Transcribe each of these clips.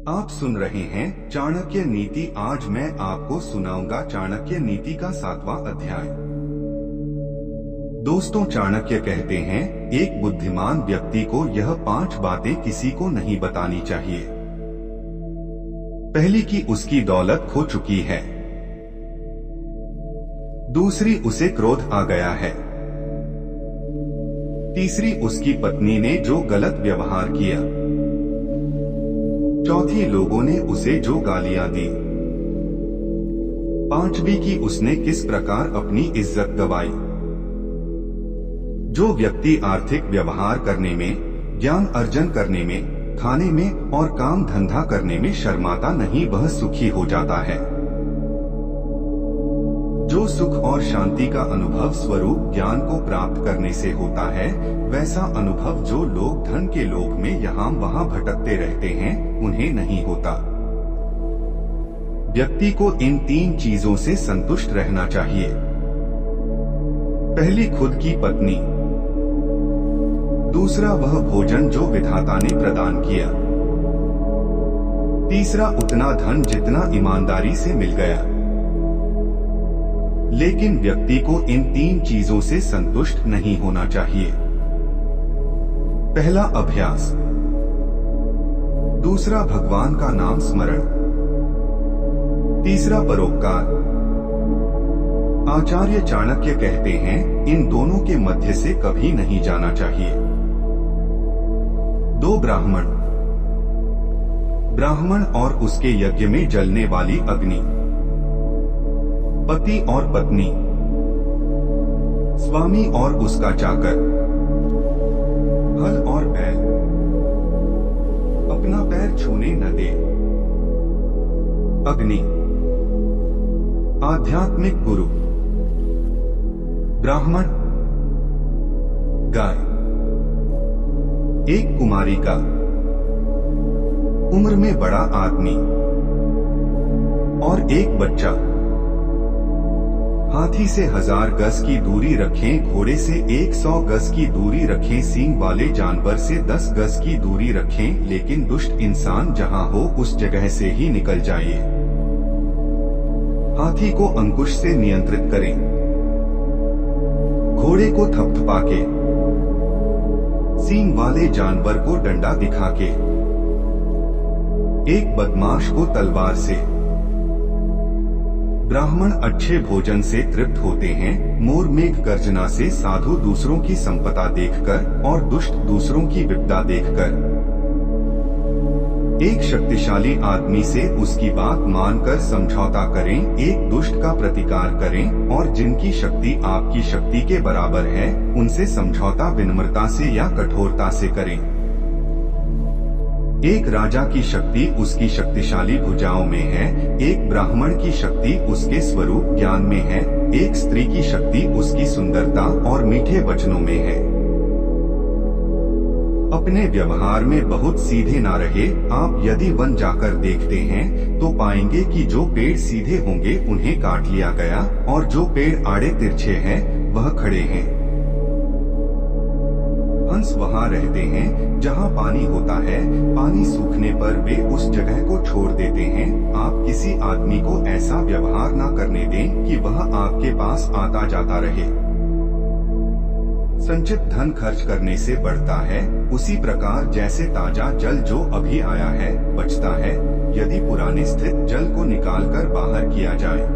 आप सुन रहे हैं चाणक्य नीति। आज मैं आपको सुनाऊंगा चाणक्य नीति का 7वां अध्याय। दोस्तों, चाणक्य कहते हैं एक बुद्धिमान व्यक्ति को यह 5 बातें किसी को नहीं बतानी चाहिए। पहली कि उसकी दौलत खो चुकी है। दूसरी, उसे क्रोध आ गया है। तीसरी, उसकी पत्नी ने जो गलत व्यवहार किया। चौथी, लोगों ने उसे जो गालियां दी। पांचवी, कि उसने किस प्रकार अपनी इज्जत गंवाई। जो व्यक्ति आर्थिक व्यवहार करने में, ज्ञान अर्जन करने में, खाने में और काम धंधा करने में शर्माता नहीं, वह सुखी हो जाता है। जो सुख और शांति का अनुभव स्वरूप ज्ञान को प्राप्त करने से होता है, वैसा अनुभव जो लोग धन के लोभ में यहाँ वहाँ भटकते रहते हैं, उन्हें नहीं होता। व्यक्ति को इन 3 चीजों से संतुष्ट रहना चाहिए। पहली, खुद की पत्नी। दूसरा, वह भोजन जो विधाता ने प्रदान किया। तीसरा, उतना धन जितना ईमानदारी से मिल गया। लेकिन व्यक्ति को इन 3 चीजों से संतुष्ट नहीं होना चाहिए। पहला, अभ्यास। दूसरा, भगवान का नाम स्मरण। तीसरा, परोपकार। आचार्य चाणक्य कहते हैं इन दोनों के मध्य से कभी नहीं जाना चाहिए। 2, ब्राह्मण और उसके यज्ञ में जलने वाली अग्नि। पति और पत्नी, स्वामी और उसका चाकर, हल और बैल, अपना पैर छूने न दे। अग्नि, आध्यात्मिक गुरु। ब्राह्मण, गाय। एक कुमारी का, उम्र में बड़ा आदमी। और एक बच्चा। हाथी से 1000 गज की दूरी रखें, घोड़े से 100 गज की दूरी रखें, सींग वाले जानवर से 10 गज की दूरी रखें, लेकिन दुष्ट इंसान जहां हो उस जगह से ही निकल जाइए। हाथी को अंकुश से नियंत्रित करें, घोड़े को थपथपा के, सींग वाले जानवर को डंडा दिखा के, एक बदमाश को तलवार से। ब्राह्मण अच्छे भोजन से तृप्त होते हैं, मोर मेघ गर्जना से, साधु दूसरों की संपदा देखकर और दुष्ट दूसरों की विपदा देखकर। एक शक्तिशाली आदमी से उसकी बात मानकर समझौता करें, एक दुष्ट का प्रतिकार करें, और जिनकी शक्ति आपकी शक्ति के बराबर है उनसे समझौता विनम्रता से या कठोरता से करें। एक राजा की शक्ति उसकी शक्तिशाली भुजाओं में है, एक ब्राह्मण की शक्ति उसके स्वरूप ज्ञान में है, एक स्त्री की शक्ति उसकी सुंदरता और मीठे वचनों में है। अपने व्यवहार में बहुत सीधे ना रहे। आप यदि वन जाकर देखते हैं तो पाएंगे कि जो पेड़ सीधे होंगे उन्हें काट लिया गया, और जो पेड़ आड़े तिरछे हैं वह खड़े हैं। हंस वहाँ रहते हैं जहाँ पानी होता है, पानी सूखने पर वे उस जगह को छोड़ देते हैं। आप किसी आदमी को ऐसा व्यवहार ना करने दें कि वह आपके पास आता जाता रहे। संचित धन खर्च करने से बढ़ता है, उसी प्रकार जैसे ताजा जल जो अभी आया है बचता है, यदि पुराने स्थित जल को निकालकर बाहर किया जाए।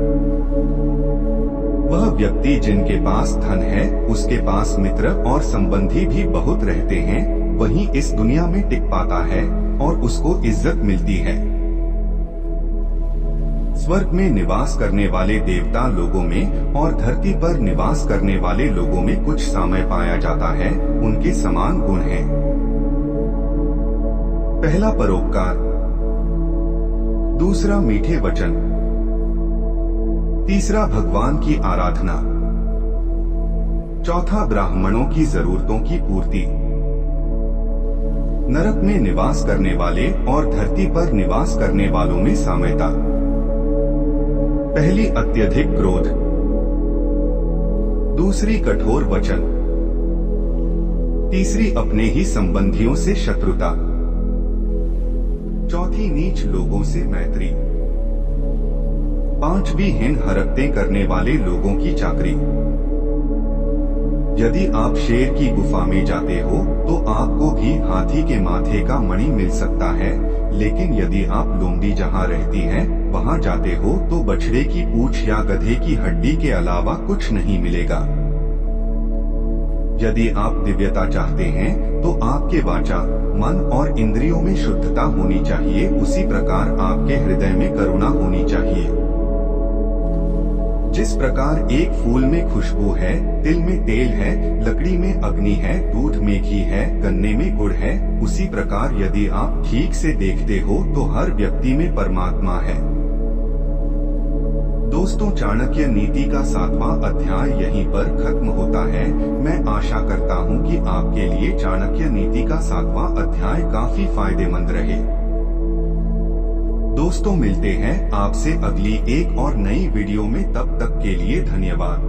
वह व्यक्ति जिनके पास धन है उसके पास मित्र और संबंधी भी बहुत रहते हैं, वही इस दुनिया में टिक पाता है और उसको इज्जत मिलती है। स्वर्ग में निवास करने वाले देवता लोगों में और धरती पर निवास करने वाले लोगों में कुछ साम्य पाया जाता है, उनके समान गुण हैं। पहला, परोपकार। दूसरा, मीठे वचन। तीसरा, भगवान की आराधना। चौथा, ब्राह्मणों की जरूरतों की पूर्ति। नरक में निवास करने वाले और धरती पर निवास करने वालों में साम्यता। पहली, अत्यधिक क्रोध। दूसरी, कठोर वचन। तीसरी, अपने ही संबंधियों से शत्रुता। चौथी, नीच लोगों से मैत्री। पांचवी, हीन हरकतें करने वाले लोगों की चाकरी। यदि आप शेर की गुफा में जाते हो तो आपको भी हाथी के माथे का मणि मिल सकता है, लेकिन यदि आप लोमड़ी जहां रहती हैं वहां जाते हो तो बछड़े की पूंछ या गधे की हड्डी के अलावा कुछ नहीं मिलेगा। यदि आप दिव्यता चाहते हैं तो आपके वाचा, मन और इंद्रियों में शुद्धता होनी चाहिए, उसी प्रकार आपके हृदय में करुणा होनी चाहिए। जिस प्रकार एक फूल में खुशबू है, तिल में तेल है, लकड़ी में अग्नि है, दूध में घी है, गन्ने में गुड़ है, उसी प्रकार यदि आप ठीक से देखते हो तो हर व्यक्ति में परमात्मा है। दोस्तों, चाणक्य नीति का 7वां अध्याय यहीं पर खत्म होता है। मैं आशा करता हूं कि आपके लिए चाणक्य नीति का 7वां अध्याय काफी फायदेमंद रहे। दोस्तों, मिलते हैं आपसे अगली एक और नई वीडियो में, तब तक के लिए धन्यवाद।